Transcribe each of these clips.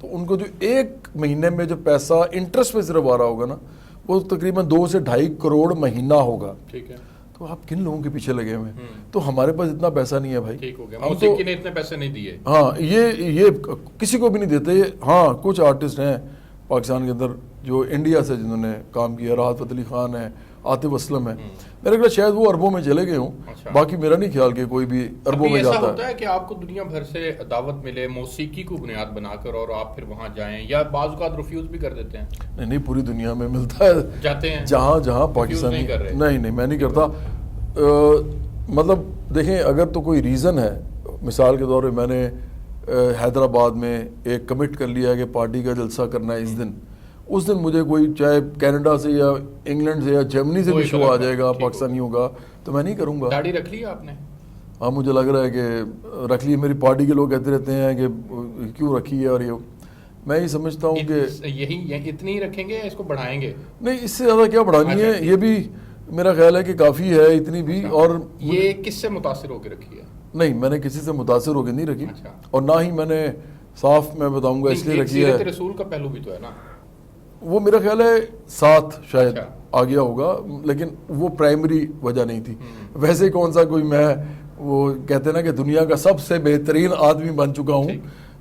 تو ان کو جو ایک مہینے میں جو پیسہ انٹرسٹ پہ صرف آ رہا ہوگا نا وہ تقریباً 2 سے 2.5 کروڑ مہینہ ہوگا. ٹھیک ہے. تو آپ کن لوگوں کے پیچھے لگے ہوئے ہیں؟ تو ہمارے پاس اتنا پیسہ نہیں ہے بھائی. ٹھیک ہو گیا. موسیقی نے اتنے پیسے نہیں دیے. ہاں یہ کسی کو بھی نہیں دیتے. ہاں کچھ آرٹسٹ ہیں پاکستان کے اندر جو انڈیا سے جنہوں نے کام کیا, راحت فتح علی خان ہے, عاطف اسلم ہے, میرے خیال شاید وہ اربوں میں چلے گئے ہوں. باقی میرا نہیں خیال کہ کوئی بھی اربوں میں جاتا ہے. ایسا ہوتا ہے کہ آپ کو دنیا بھر سے دعوت ملے موسیقی کو بنیاد بنا کر اور آپ پھر وہاں جائیں, یا بعض اوقات ریفیوز بھی کر دیتے ہیں؟ نہیں پوری دنیا میں ملتا ہے, جاتے ہیں جہاں پاکستانی. نہیں میں نہیں کرتا. مطلب دیکھیں اگر تو کوئی ریزن ہے, مثال کے طور پہ میں نے حیدرآباد میں ایک کمٹ کر لیا ہے کہ پارٹی کا جلسہ کرنا ہے اس دن مجھے کوئی چاہے کینیڈا سے یا انگلینڈ سے یا جرمنی سے بھی شو آ جائے گا پاکستانیوں کا تو میں نہیں کروں گا. داڑھی رکھ لی آپ نے؟ ہاں مجھے لگ رہا ہے کہ رکھ لی. میری پارٹی کے لوگ کہتے رہتے ہیں کہ کیوں رکھی ہے, اور یہ میں یہ سمجھتا ہوں کہ یہی اتنی رکھیں گے, اس کو بڑھائیں گے؟ نہیں اس سے زیادہ کیا بڑھانی ہے, یہ بھی میرا خیال ہے کہ کافی ہے اتنی بھی. اور یہ کس سے متاثر ہو کے رکھی ہے؟ نہیں میں نے کسی سے متاثر ہو کے نہیں رکھی, اور نہ ہی میں نے صاف میں بتاؤں گا اس لیے رکھی ہے. سیرت رسول کا پہلو بھی تو ہے نا, وہ میرا خیال ہے ساتھ شاید آ گیا ہوگا, لیکن وہ پرائمری وجہ نہیں تھی. ویسے کون سا کوئی میں وہ کہتے ہیں نا کہ دنیا کا سب سے بہترین آدمی بن چکا ہوں,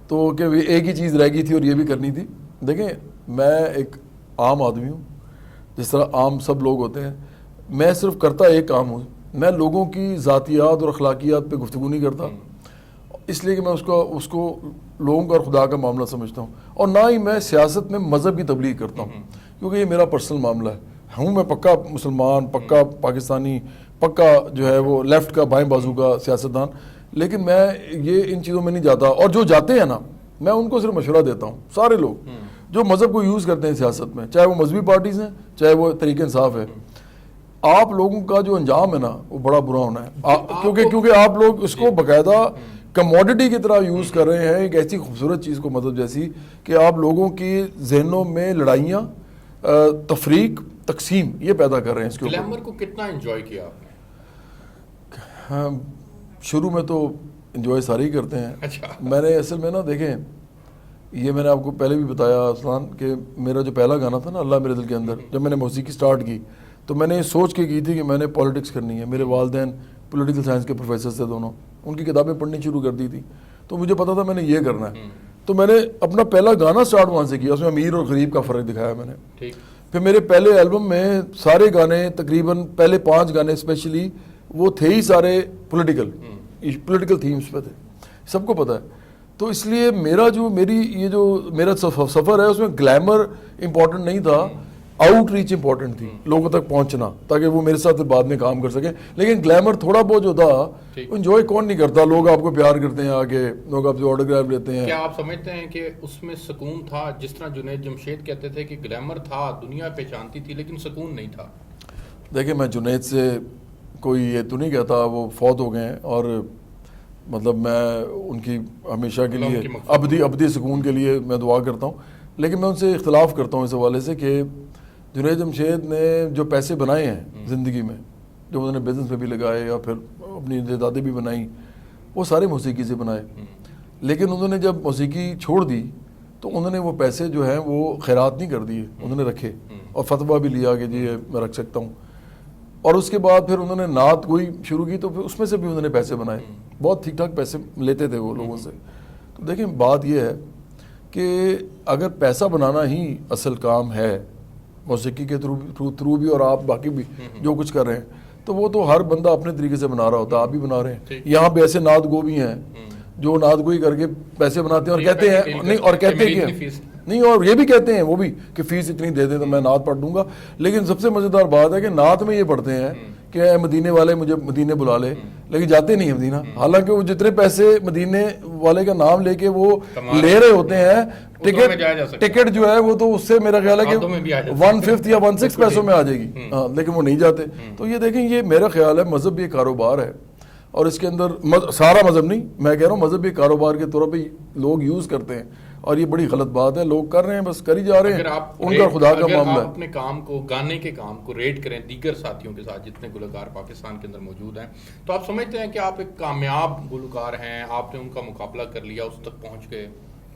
تو کہ ایک ہی چیز رہ گئی تھی اور یہ بھی کرنی تھی. دیکھیں میں ایک عام آدمی ہوں جس طرح عام سب لوگ ہوتے ہیں. میں صرف کرتا ایک کام ہوں, میں لوگوں کی ذاتیات اور اخلاقیات پہ گفتگو نہیں کرتا, اس لیے کہ میں اس کو لوگوں کا اور خدا کا معاملہ سمجھتا ہوں. اور نہ ہی میں سیاست میں مذہب کی تبلیغ کرتا ہوں, کیونکہ یہ میرا پرسنل معاملہ ہے. میں پکا مسلمان, پکا پاکستانی, پکا جو ہے وہ لیفٹ کا بائیں بازو کا سیاستدان, لیکن میں یہ ان چیزوں میں نہیں جاتا. اور جو جاتے ہیں نا میں ان کو صرف مشورہ دیتا ہوں. سارے لوگ جو مذہب کو یوز کرتے ہیں سیاست میں, چاہے وہ مذہبی پارٹیز ہیں چاہے وہ تحریک انصاف ہے, آپ لوگوں کا جو انجام ہے نا وہ بڑا برا ہونا ہے. کیونکہ آپ لوگ اس کو باقاعدہ کموڈٹی کی طرح یوز کر رہے ہیں, ایک ایسی خوبصورت چیز کو مطلب جیسی کہ آپ لوگوں کی ذہنوں میں لڑائیاں, تفریق, تقسیم یہ پیدا کر رہے ہیں. اس کے گلیمر کو کتنا انجوائے کیا آپ نے؟ شروع میں تو انجوائے سارے ہی کرتے ہیں. میں نے اصل میں نا دیکھیں یہ میں نے آپ کو پہلے بھی بتایا اسلان کہ میرا جو پہلا گانا تھا نا اللہ میرے دل کے اندر, جب میں نے موسیقی سٹارٹ کی تو میں نے یہ سوچ کے کی تھی کہ میں نے پالیٹکس کرنی ہے. میرے والدین پولیٹیکل سائنس کے پروفیسر تھے دونوں, ان کی کتابیں پڑھنی شروع کر دی تھی, تو مجھے پتا تھا میں نے یہ کرنا ہے. تو میں نے اپنا پہلا گانا سٹارٹ وہاں سے کیا, اس میں امیر اور غریب کا فرق دکھایا میں نے. پھر میرے پہلے البم میں سارے گانے تقریباً پہلے 5 گانے اسپیشلی وہ تھے ہی سارے پولیٹیکل تھیمز پہ تھے, سب کو پتہ ہے. تو اس لیے میرا سفر ہے اس میں گلیمر امپورٹنٹ نہیں تھا, آؤٹ ریچ امپورٹنٹ تھی, لوگوں تک پہنچنا تاکہ وہ میرے ساتھ بعد میں کام کر سکیں. لیکن گلیمر تھوڑا بہت جو تھا انجوائے کون نہیں کرتا, لوگ آپ کو پیار کرتے ہیں, آگے لوگ آپ سے آٹوگراف لیتے ہیں. کیا آپ سمجھتے ہیں کہ اس میں سکون تھا, جس طرح جنید جمشید کہتے تھے کہ گلیمر تھا, دنیا پہچانتی تھی لیکن سکون نہیں تھا؟ دیکھیں میں جنید سے کوئی یہ تو نہیں کہتا, وہ فوت ہو گئے ہیں, اور مطلب میں ان کی ہمیشہ کے لیے ابدی سکون کے لیے میں دعا کرتا ہوں. لیکن میں ان سے اختلاف کرتا ہوں اس حوالے سے کہ جنید جمشید نے جو پیسے بنائے ہیں زندگی میں, جو انہوں نے بزنس میں بھی لگائے یا پھر اپنی جائیدادیں بھی بنائیں, وہ سارے موسیقی سے بنائے. لیکن انہوں نے جب موسیقی چھوڑ دی تو انہوں نے وہ پیسے جو ہیں وہ خیرات نہیں کر دیے, انہوں نے رکھے اور فتویٰ بھی لیا کہ جی میں رکھ سکتا ہوں. اور اس کے بعد پھر انہوں نے نعت گوئی شروع کی, تو پھر اس میں سے بھی انہوں نے پیسے بنائے, بہت ٹھیک ٹھاک پیسے لیتے تھے وہ لوگوں سے. تو دیکھیں بات یہ ہے کہ اگر پیسہ بنانا ہی اصل کام ہے موسیقی کے تھرو بھی, اور آپ باقی بھی جو کچھ کر رہے ہیں, تو وہ تو ہر بندہ اپنے طریقے سے بنا رہا ہوتا ہے, آپ بھی بنا رہے ہیں. یہاں پہ ایسے نعت گو بھی ہیں جو نعت گوئی کر کے پیسے بناتے ہیں اور کہتے ہیں نہیں, اور کہتے ہیں کہ نہیں, اور یہ بھی کہتے ہیں وہ بھی کہ فیس اتنی دے دیں تو میں نعت پڑھ دوں گا. لیکن سب سے مزیدار بات ہے کہ نعت میں یہ پڑھتے ہیں کہ اے مدینے والے مجھے مدینے بلا لے, لیکن جاتے نہیں ہیں مدینہ. حالانکہ وہ جتنے پیسے مدینے والے کا نام لے کے وہ لے رہے ہوتے ہیں, ٹکٹ جو ہے وہ تو اس سے میرا خیال ہے کہ 1/5 یا 1/6 پیسوں میں آ جائے گی, لیکن وہ نہیں جاتے. تو یہ دیکھیں یہ میرا خیال ہے مذہب یہ کاروبار ہے, اور اس کے اندر سارا مذہب نہیں, میں کہہ رہا ہوں مذہب یہ کاروبار کے طور پہ لوگ یوز کرتے ہیں, اور یہ بڑی غلط بات ہے. لوگ کر رہے ہیں, بس کر ہی جا رہے ہیں, ان کا خدا کا معاملہ ہے. آپ اپنے کام کو, گانے کے کام کو ریٹ کریں دیگر ساتھیوں کے ساتھ جتنے گلوکار پاکستان کے اندر موجود ہیں, تو آپ سمجھتے ہیں کہ آپ ایک کامیاب گلوکار ہیں, آپ نے ان کا مقابلہ کر لیا, اس تک پہنچ گئے؟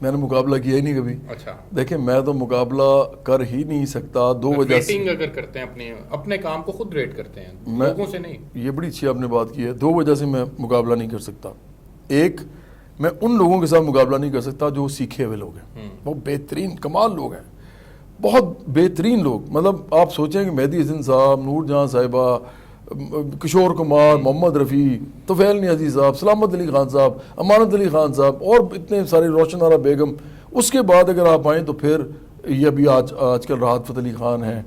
میں نے مقابلہ کیا ہی نہیں کبھی. اچھا دیکھیں میں تو مقابلہ کر ہی نہیں سکتا دو وجہ سے. ریٹنگ اگر کرتے ہیں اپنے کام کو خود ریٹ کرتے ہیں لوگوں سے نہیں. یہ بڑی اچھی آپ نے بات کی ہے. دو وجہ سے میں مقابلہ نہیں کر سکتا. ایک، میں ان لوگوں کے ساتھ مقابلہ نہیں کر سکتا جو سیکھے ہوئے لوگ ہیں. وہ بہترین کمال لوگ ہیں، بہت بہترین لوگ. مطلب آپ سوچیں کہ مہدی حسن صاحب، نور جہاں صاحبہ، کشور کمار، محمد رفیع، طفیل نیازی صاحب، سلامت علی خان صاحب، امانت علی خان صاحب، اور اتنے سارے، روشن آرا بیگم. اس کے بعد اگر آپ آئیں تو پھر یہ ابھی آج کل راحت فتح علی خان ہیں،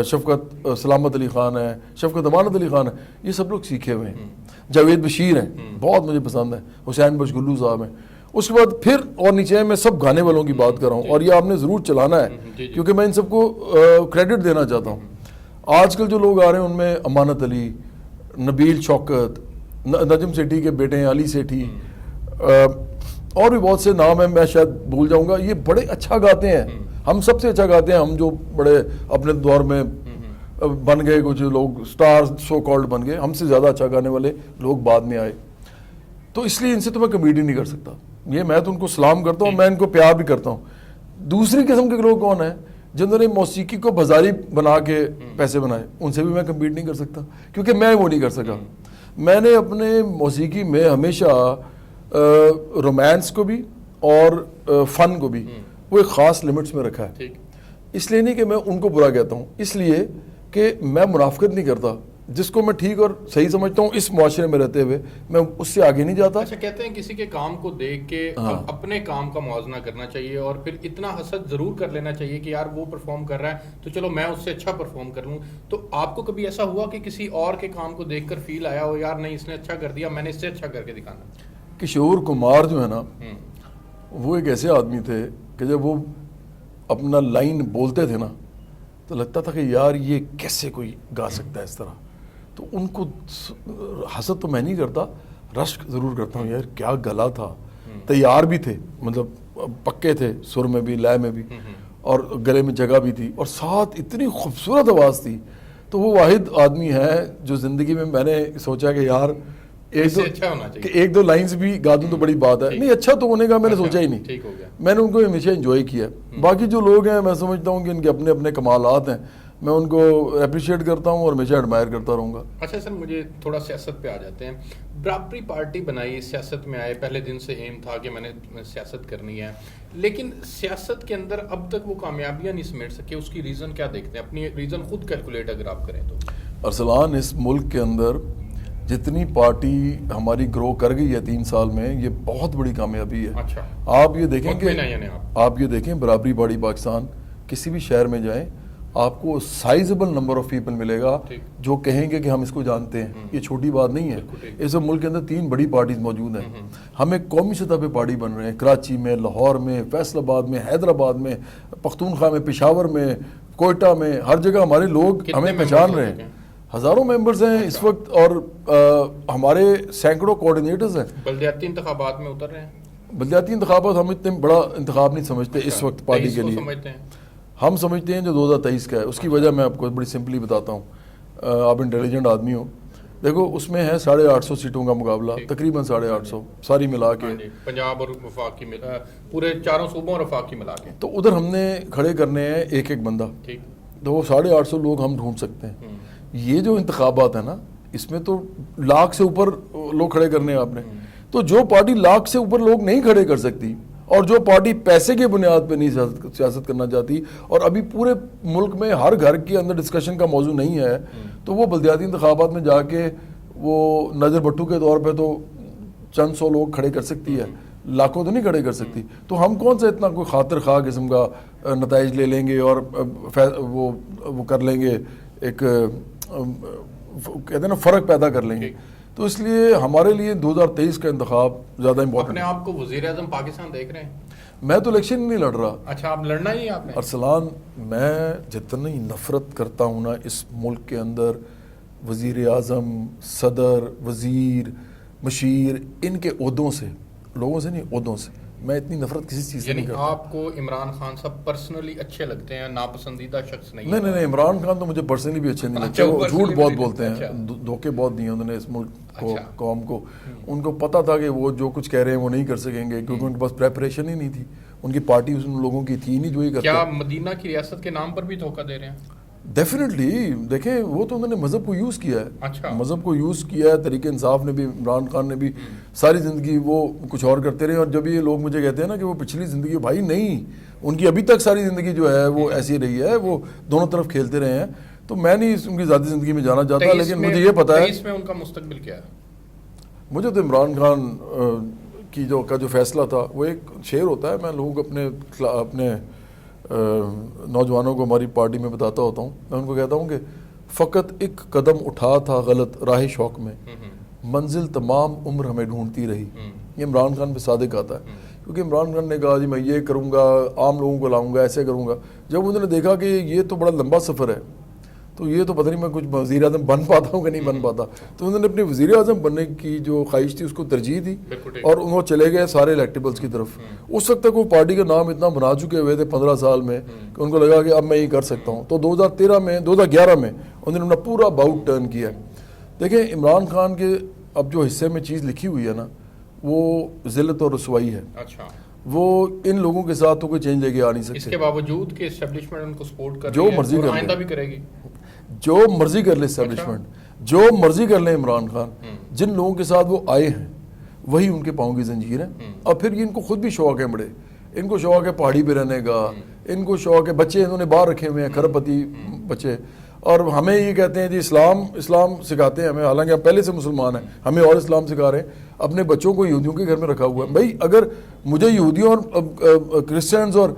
شفقت سلامت علی خان ہے، شفقت امانت علی خان ہے. یہ سب لوگ سیکھے ہوئے ہیں. جاوید بشیر ہیں، بہت مجھے پسند ہیں. حسین بش گلو صاحب ہیں. اس کے بعد پھر اور نیچے میں سب گانے والوں کی بات کر رہا ہوں، اور یہ آپ نے ضرور چلانا ہے کیونکہ میں ان سب کو کریڈٹ دینا چاہتا ہوں. آج کل جو لوگ آ رہے ہیں ان میں امانت علی، نبیل شوکت، نجم سیٹھی کے بیٹے ہیں علی سیٹھی، اور بھی بہت سے نام ہیں میں شاید بھول جاؤں گا. یہ بڑے اچھا گاتے ہیں، ہم سب سے اچھا گاتے ہیں. ہم جو بڑے اپنے دور میں بن گئے، کچھ لوگ سٹار سو کالڈ بن گئے، ہم سے زیادہ اچھا گانے والے لوگ بعد میں آئے. تو اس لیے ان سے تو میں کمپیٹ ہی نہیں کر سکتا. یہ میں تو ان کو سلام کرتا ہوں، میں ان کو پیار بھی کرتا ہوں. دوسری قسم کے لوگ کون ہیں؟ جنہوں نے موسیقی کو بازاری بنا کے پیسے بنائے، ان سے بھی میں کمپیٹ نہیں کر سکتا کیونکہ میں وہ نہیں کر سکا. میں نے اپنے موسیقی میں ہمیشہ رومانس کو بھی اور فن کو بھی وہ ایک خاص لیمٹس میں رکھا ہے. اس لیے نہیں کہ میں ان کو برا کہتا ہوں، اس لیے کہ میں منافقت نہیں کرتا. جس کو میں ٹھیک اور صحیح سمجھتا ہوں اس معاشرے میں رہتے ہوئے میں اس سے آگے نہیں جاتا. اچھا، کہتے ہیں کسی کے کام کو دیکھ کے اپنے کام کا موازنہ کرنا چاہیے اور پھر اتنا حسد ضرور کر لینا چاہیے کہ یار وہ پرفارم کر رہا ہے تو چلو میں اس سے اچھا پرفارم کر لوں. تو آپ کو کبھی ایسا ہوا کہ کسی اور کے کام کو دیکھ کر فیل آیا ہو یار نہیں اس نے اچھا کر دیا، میں نے اس سے اچھا کر کے دکھانا؟ کشور کمار جو ہے نا، وہ ایک ایسے آدمی تھے کہ جب وہ اپنا لائن بولتے تھے نا تو لگتا تھا کہ یار یہ کیسے کوئی گا سکتا ہے اس طرح. تو ان کو حسد تو میں نہیں کرتا، رشک ضرور کرتا ہوں. یار کیا گلا تھا، تیار بھی تھے، مطلب پکے تھے، سر میں بھی، لے میں بھی، اور گلے میں جگہ بھی تھی، اور ساتھ اتنی خوبصورت آواز تھی. تو وہ واحد آدمی ہے جو زندگی میں نے سوچا کہ یار ایک دو لائنز بھی گا دوں تو بڑی بات ہے. نہیں، اچھا تو ہونے کا میں نے سوچا ہی نہیں. میں نے ان کو ہمیشہ انجوائے کیا. باقی جو لوگ ہیں میں سمجھتا ہوں کہ ان کے اپنے اپنے کمالات ہیں، میں ان کو اپریشیٹ کرتا ہوں اور ہمیشہ ایڈمائر کرتا رہوں گا. اچھا سر، مجھے تھوڑا سیاست پہ آ جاتے ہیں. برابری پارٹی بنائی، سیاست میں آئے، پہلے دن سے ایم تھا کہ میں نے سیاست کرنی ہے، لیکن سیاست کے اندر اب تک وہ کامیابیاں نہیں سمیٹ سکے. اس کی ریزن کیا دیکھتے ہیں؟ اپنی ریزن خود کیلکولیٹ اگر آپ کریں تو. ارسلان، اس ملک کے اندر جتنی پارٹی ہماری گرو کر گئی ہے 3 سال میں، یہ بہت بڑی کامیابی ہے. اچھا، آپ یہ دیکھیں کہ آپ یہ دیکھیں برابری پارٹی پاکستان کسی بھی شہر میں جائیں آپ کو سائزبل نمبر آف پیپل ملے گا جو کہیں گے کہ ہم اس کو جانتے ہیں. یہ چھوٹی بات نہیں ہے. اس ملک کے اندر 3 بڑی پارٹیز موجود ہیں. ہم ایک قومی سطح پہ پارٹی بن رہے ہیں، کراچی میں، لاہور میں، فیصل آباد میں، حیدرآباد میں، پختونخوا میں، پشاور میں، کوئٹہ میں، ہر جگہ ہمارے لوگ ہمیں پہچان رہے ہیں. ہزاروں ممبرز ہیں اس وقت، اور ہمارے سینکڑوں کوارڈینیٹرز ہیں. بلدیاتی انتخابات میں اتر رہے ہیں. بلدیاتی انتخابات ہم اتنے بڑا انتخاب نہیں سمجھتے اس وقت پارٹی کے لیے. ہم سمجھتے ہیں جو 2023 کا ہے. اس کی وجہ میں آپ کو بڑی سمپلی بتاتا ہوں. آپ انٹیلیجنٹ آدمی ہو. دیکھو اس میں ہے 850 سیٹوں کا مقابلہ، تقریباً 850 ساری ملا کے، پنجاب اور وفاق کی پورے 4 صوبوں اور وفاق کی ملا کے. تو ادھر ہم نے کھڑے کرنے ہیں ایک بندہ. تو وہ 850 لوگ ہم ڈھونڈ سکتے ہیں. یہ جو انتخابات ہیں نا، اس میں تو لاکھ سے اوپر لوگ کھڑے کرنے ہیں آپ نے. تو جو پارٹی لاکھ سے اوپر لوگ نہیں کھڑے کر سکتی، اور جو پارٹی پیسے کے بنیاد پہ نہیں سیاست کرنا چاہتی، اور ابھی پورے ملک میں ہر گھر کے اندر ڈسکشن کا موضوع نہیں ہے، تو وہ بلدیاتی انتخابات میں جا کے وہ نظر بٹو کے طور پہ تو چند سو لوگ کھڑے کر سکتی ہے، لاکھوں تو نہیں کھڑے کر سکتی. تو ہم کون سا اتنا کوئی خاطر خواہ قسم کا نتائج لے لیں گے اور وہ کر لیں گے، ایک کہتے ہیں نا فرق پیدا کر لیں گے. تو اس لیے ہمارے لیے 2023 کا انتخاب زیادہ امپورٹنٹ. اپنے آپ کو وزیر اعظم پاکستان دیکھ رہے ہیں؟ میں تو الیکشن نہیں لڑ رہا. اچھا، آپ لڑنا ہی ہے آپ نے؟ ارسلان، میں جتنی نفرت کرتا ہوں نا اس ملک کے اندر وزیر اعظم، صدر، وزیر، مشیر، ان کے عہدوں سے، لوگوں سے نہیں، عہدوں سے، میں اتنی نفرت کسی چیز سے نہیں یعنی کرتا. آپ کو عمران خان صاحب پرسنلی اچھے لگتے ہیں, ناپسندیدہ شخص نہیں؟ نہیں, عمران خان تو مجھے پرسنلی بھی اچھے نہیں لگتے. وہ جھوٹ بہت بولتے ہیں, دھوکے بہت دیے انہوں نے اس ملک کو, قوم کو. ان کو پتا تھا کہ وہ جو کچھ کہہ رہے ہیں وہ نہیں کر سکیں گے, کیونکہ ان کے پاس پریپریشن ہی نہیں تھی. ان کی پارٹی ان لوگوں کی تھی نہیں جو یہ کرتے. کیا مدینہ کی ریاست کے نام پر بھی دھوکہ دے رہے ہیں؟ ڈیفینیٹلی. دیکھیں وہ تو انہوں نے مذہب کو یوز کیا ہے. اچھا, مذہب کو یوز کیا ہے. تحریک انصاف نے بھی, عمران خان نے بھی ساری زندگی وہ کچھ اور کرتے رہے. اور جب یہ لوگ مجھے کہتے ہیں نا کہ وہ پچھلی زندگی, بھائی نہیں, ان کی ابھی تک ساری زندگی جو ہے وہ ایسی رہی ہے, وہ دونوں طرف کھیلتے رہے ہیں. تو میں نہیں ان کی ذاتی زندگی میں جانا چاہتا, لیکن مجھے یہ پتا ہے اس میں ان کا مستقبل کیا ہے. مجھے تو عمران خان کی جو فیصلہ تھا, وہ ایک شعر ہوتا ہے, میں لوگوں کو اپنے نوجوانوں کو ہماری پارٹی میں بتاتا ہوتا ہوں. میں ان کو کہتا ہوں کہ فقط ایک قدم اٹھا تھا غلط راہ شوق میں, منزل تمام عمر ہمیں ڈھونڈتی رہی. یہ عمران خان پہ صادق آتا ہے, کیونکہ عمران خان نے کہا جی میں یہ کروں گا, عام لوگوں کو لاؤں گا, ایسے کروں گا. جب انہوں نے دیکھا کہ یہ تو بڑا لمبا سفر ہے, تو یہ تو پتہ نہیں میں کچھ وزیر اعظم بن پاتا ہوں کہ نہیں بن پاتا, تو انہوں نے اپنے وزیر اعظم بننے کی جو خواہش تھی اس کو ترجیح دی, اور وہ چلے گئے سارے الیکٹیبلز کی طرف. اس وقت تک وہ پارٹی کا نام اتنا بنا چکے ہوئے تھے 15 سال میں, کہ ان کو لگا کہ اب میں یہ کر سکتا ہوں. تو 2011 میں انہوں نے اپنا پورا باؤٹ ٹرن کیا. دیکھیں عمران خان کے اب جو حصے میں چیز لکھی ہوئی ہے نا, وہ ذلت اور رسوائی ہے. اچھا, وہ ان لوگوں کے ساتھ تو کوئی چینج لے کے آ نہیں سکتے. اس کے باوجود کہ اسٹیبلشمنٹ ان کو سپورٹ کر جو رہی ہے مرضی اور کر لے, آئندہ بھی کرے گی, جو مرضی کر لے اسٹیبلشمنٹ, جو مرضی کر لیں عمران خان, جن لوگوں کے ساتھ وہ آئے ہیں وہی ان کے پاؤں کی زنجیر ہے. اور پھر ان کو خود بھی شوق ہے بڑے, ان کو شوق ہے پہاڑی پہ رہنے کا, ان کو شوق ہے, بچے انہوں نے باہر رکھے ہوئے ہیں, کھرب پتی بچے, اور ہمیں یہ کہتے ہیں جی اسلام سکھاتے ہیں ہمیں, حالانکہ ہم پہلے سے مسلمان ہیں, ہمیں اور اسلام سکھا رہے ہیں. اپنے بچوں کو یہودیوں کے گھر میں رکھا ہوا ہے. بھائی اگر مجھے یہودیوں اور کرسچنز اور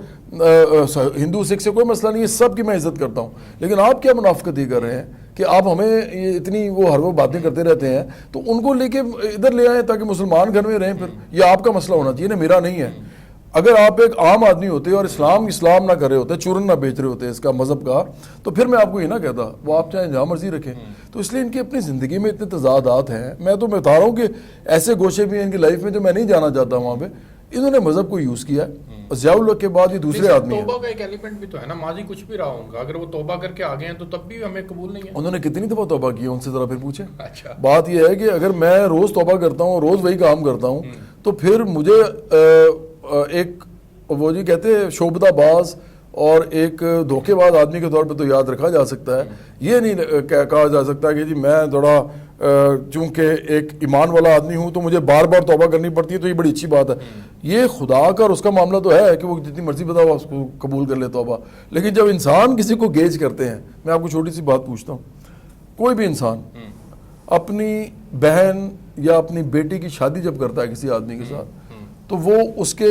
ہندو سکھ سے کوئی مسئلہ نہیں ہے, سب کی میں عزت کرتا ہوں, لیکن آپ کیا منافقت یہ کر رہے ہیں کہ آپ ہمیں یہ اتنی وہ ہر وہ باتیں کرتے رہتے ہیں. تو ان کو لے کے ادھر لے آئیں تاکہ مسلمان گھر میں رہیں. پھر یہ آپ کا مسئلہ ہونا چاہیے نا, میرا نہیں ہے. اگر آپ ایک عام آدمی ہوتے اور اسلام نہ کر رہے ہوتے, چورن نہ بیچ رہے ہوتے اس کا مذہب کا, تو پھر میں آپ کو یہ نہ کہتا. وہ آپ چاہے جہاں مرضی رکھیں. تو اس لیے ان کی اپنی زندگی میں اتنے تضادات ہیں. میں تو بتا رہا ہوں کہ ایسے گوشے بھی ہیں ان کی لائف میں جو میں نہیں جانا چاہتا وہاں پہ. انہوں نے مذہب کو یوز کیا ہے. ضیاء الحق کے بعد یہ دوسرے آدمی ہیں. توبہ کا ایک ایلیمنٹ بھی تو ہے نا, ماضی کچھ بھی رہا ہوگا, اگر وہ توبہ کر کے آگے ہیں تو تب بھی ہمیں قبول نہیں ہے. انہوں نے کتنی دفعہ توبہ کی ہے ان سے ذرا پھر پوچھیں. اچھا, بات یہ ہے کہ اگر میں روز توبہ کرتا ہوں, روز وہی کام کرتا ہوں, تو پھر مجھے ایک وہ جی کہتے ہیں شعبدہ باز اور ایک دھوکے باز آدمی کے طور پہ تو یاد رکھا جا سکتا ہے. یہ نہیں کہا جا سکتا کہ جی میں تھوڑا چونکہ ایک ایمان والا آدمی ہوں تو مجھے بار بار توبہ کرنی پڑتی ہے, تو یہ بڑی اچھی بات ہے. یہ خدا کا اور اس کا معاملہ تو ہے کہ وہ جتنی مرضی بتا اس کو قبول کر لے توبہ. لیکن جب انسان کسی کو گیج کرتے ہیں, میں آپ کو چھوٹی سی بات پوچھتا ہوں, کوئی بھی انسان اپنی بہن یا اپنی بیٹی کی شادی جب کرتا ہے کسی آدمی کے ساتھ, تو وہ اس کے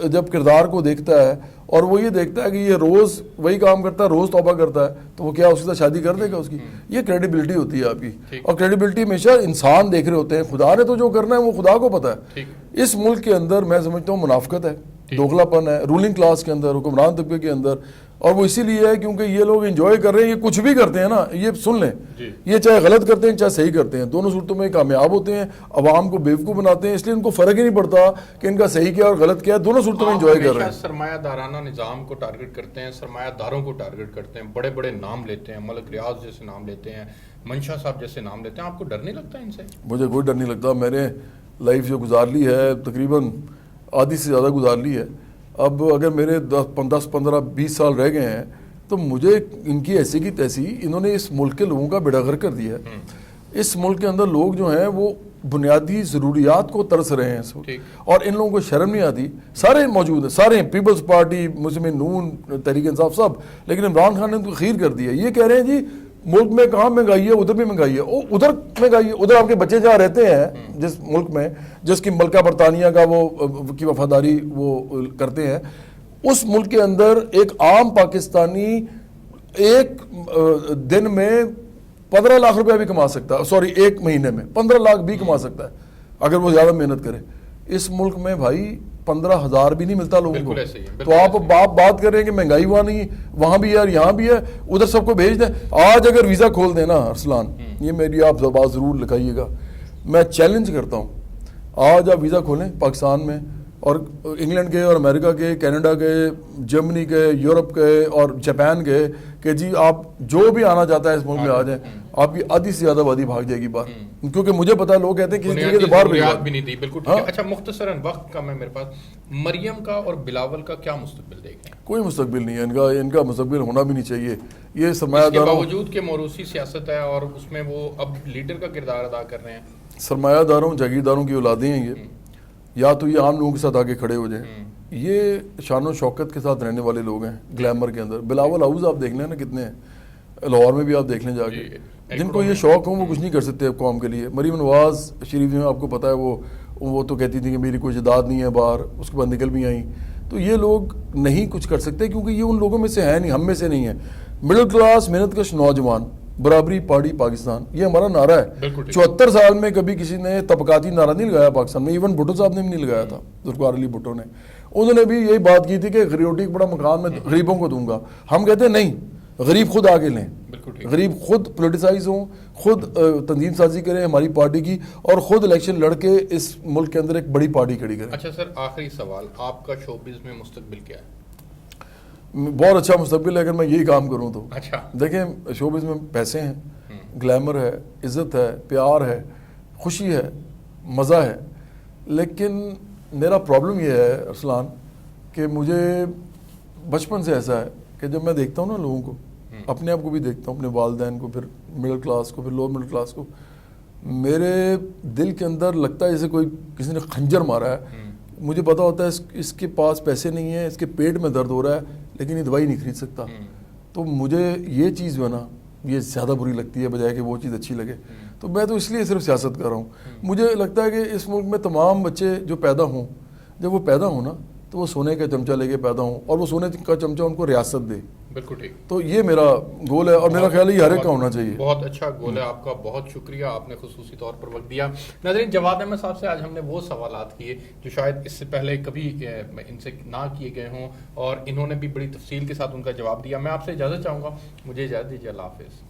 جب کردار کو دیکھتا ہے اور وہ یہ دیکھتا ہے کہ یہ روز وہی کام کرتا ہے, روز توبہ کرتا ہے, تو وہ کیا اس کے ساتھ شادی کر دے گا اس کی؟ یہ کریڈیبلٹی ہوتی ہے آپ کی. اور کریڈیبلٹی ہمیشہ انسان دیکھ رہے ہوتے ہیں, خدا نے تو جو کرنا ہے وہ خدا کو پتا ہے. اس ملک کے اندر میں سمجھتا ہوں منافقت ہے, دوغلا پن ہے رولنگ کلاس کے اندر, حکمران طبقے کے اندر. اور وہ اسی لیے ہے کیونکہ یہ لوگ انجوائے کر رہے ہیں. یہ کچھ بھی کرتے ہیں نا, یہ سن لیں, یہ چاہے غلط کرتے ہیں چاہے صحیح کرتے ہیں, دونوں صورتوں میں کامیاب ہوتے ہیں, عوام کو بیوقوف بناتے ہیں. اس لیے ان کو فرق ہی نہیں پڑتا کہ ان کا صحیح کیا اور غلط کیا, دونوں صورتوں میں انجوائے کر رہے ہیں. سرمایہ دارانہ نظام کو ٹارگٹ کرتے ہیں, سرمایہ داروں کو ٹارگٹ کرتے ہیں, بڑے بڑے نام لیتے ہیں, ملک ریاض جیسے نام لیتے ہیں, منشا صاحب جیسے نام لیتے ہیں. آپ کو ڈر نہیں لگتا ان سے؟ مجھے کوئی ڈر نہیں لگتا. میں نے لائف جو گزار لی ہے تقریباً آدھی سے زیادہ گزار لی ہے. اب اگر میرے 10 15 20 سال رہ گئے ہیں تو مجھے ان کی ایسی کی تیسی, انہوں نے اس ملک کے لوگوں کا بیڑا غرق کر دیا ہے. اس ملک کے اندر لوگ جو ہیں وہ بنیادی ضروریات کو ترس رہے ہیں, اور ان لوگوں کو شرم نہیں آتی. سارے موجود ہیں, سارے پیپلز پارٹی, مسلم نون, تحریک انصاف, سب. لیکن عمران خان نے ان کو خیر کر دیا. یہ کہہ رہے ہیں جی ملک میں کہاں مہنگائی ہے, ادھر بھی مہنگائی ہے. ادھر مہنگائی ہے, ادھر آپ کے بچے جہاں رہتے ہیں جس ملک میں, جس کی ملکہ برطانیہ کا وہ کی وفاداری وہ کرتے ہیں, اس ملک کے اندر ایک عام پاکستانی ایک دن میں 15 لاکھ روپیہ بھی کما سکتا ہے, سوری ایک مہینے میں 15 لاکھ بھی کما سکتا ہے اگر وہ زیادہ محنت کرے. اس ملک میں بھائی 15,000 بھی نہیں ملتا لوگوں کو. تو آپ بات کر رہے ہیں کہ مہنگائی وہاں نہیں, وہاں بھی ہے اور یہاں بھی ہے, ادھر سب کو بھیج دیں. آج اگر ویزا کھول دیں نا ارسلان, یہ میری آپ بات ضرور لکھائیے گا, میں چیلنج کرتا ہوں, آج آپ ویزا کھولیں پاکستان میں, اور انگلینڈ کے اور امریکہ کے، کینیڈا کے، جرمنی کے، یورپ کے اور جاپان کے کہ جی آپ جو بھی آنا چاہتا ہے اس ملک میں آ جائیں، آپ کی آدھی سے زیادہ آبادی بھاگ جائے گی باہر، کیونکہ مجھے پتا ہے لوگ کہتے ہیں کسی طریقے سے باہر بھی نہیں تھی. بالکل ٹھیک ہے. اچھا مختصراً وقت کم ہے میرے پاس، مریم کا اور بلاول کا کیا مستقبل دیکھ رہے ہیں؟ کوئی مستقبل نہیں ہے ان کا مستقبل ہونا بھی نہیں چاہیے. یہ سرمایہ اس کے داروں، باوجود کہ موروثی سیاست ہے اور اس میں وہ اب لیڈر کا کردار ادا کر رہے ہیں. سرمایہ داروں جاگیرداروں کی اولادیں ہیں یہ، یا تو یہ عام لوگوں کے ساتھ آگے کھڑے ہو جائیں. یہ شان و شوکت کے ساتھ رہنے والے لوگ ہیں گلیمر کے اندر. بلاول ہاؤس آپ دیکھ لیں نا کتنے ہیں، لاہور میں بھی آپ دیکھ لیں جا کے. جن کو یہ شوق ہوں وہ کچھ نہیں کر سکتے قوم کے لیے. مریم نواز شریف میں آپ کو پتا ہے وہ تو کہتی تھی کہ میری کوئی جائیداد نہیں ہے باہر، اس کے بعد نکل بھی آئیں. تو یہ لوگ نہیں کچھ کر سکتے کیونکہ یہ ان لوگوں میں سے ہے نہیں، ہم میں سے نہیں ہے. مڈل کلاس محنت کش نوجوان، برابری پارٹی پاکستان، یہ ہمارا نعرہ ہے. 74 سال میں کبھی کسی نے طبقاتی نعرہ نہیں لگایا پاکستان میں. ایون بھٹو صاحب نے بھی نہیں لگایا تھا، ذوالفقار علی بھٹو نے. انہوں نے بھی یہی بات کی تھی کہ غریبی کا بڑا مقام میں غریبوں کو دوں گا. ہم کہتے ہیں نہیں، غریب خود آگے لیں، غریب خود پولیٹیسائز ہوں، خود تنظیم سازی کریں ہماری پارٹی کی، اور خود الیکشن لڑ کے اس ملک کے اندر ایک بڑی پارٹی کھڑی کریں. اچھا سر، آخری سوال، آپ کا شوبز میں مستقبل کیا ہے؟ بہت اچھا مستقبل ہے اگر میں یہی کام کروں تو. اچھا دیکھیں شوبز میں پیسے ہیں، گلیمر ہے، عزت ہے، پیار ہے، خوشی ہے، مزہ ہے. لیکن میرا پرابلم یہ ہے ارسلان کہ مجھے بچپن سے ایسا ہے کہ جب میں دیکھتا ہوں نا لوگوں کو، اپنے آپ کو بھی دیکھتا ہوں، اپنے والدین کو، پھر مڈل کلاس کو، پھر لوور مڈل کلاس کو، میرے دل کے اندر لگتا ہے جیسے کوئی کسی نے خنجر مارا ہے. مجھے پتا ہوتا ہے اس کے پاس پیسے نہیں ہیں، اس کے پیٹ میں درد ہو رہا ہے، لیکن یہ دوائی نہیں خرید سکتا. تو مجھے یہ چیز جو ہے نا یہ زیادہ بری لگتی ہے بجائے کہ وہ چیز اچھی لگے. تو میں تو اس لیے صرف سیاست کر رہا ہوں. مجھے لگتا ہے کہ اس ملک میں تمام بچے جو پیدا ہوں، جب وہ پیدا ہوں نا تو وہ سونے کا چمچہ لے کے پیدا ہوں، اور وہ سونے کا چمچہ ان کو ریاست دے. بالکل ٹھیک. تو یہ میرا گول ہے، اور میرا خیال ہے یہ ہر ایک کا ہونا چاہیے. بہت اچھا گول ہے آپ کا، بہت شکریہ، آپ نے خصوصی طور پر وقت دیا. ناظرین، جواد احمد صاحب سے آج ہم نے وہ سوالات کیے جو شاید اس سے پہلے کبھی ان سے نہ کیے گئے ہوں، اور انہوں نے بھی بڑی تفصیل کے ساتھ ان کا جواب دیا. میں آپ سے اجازت چاہوں گا، مجھے اجازت دیجیے. اللہ حافظ.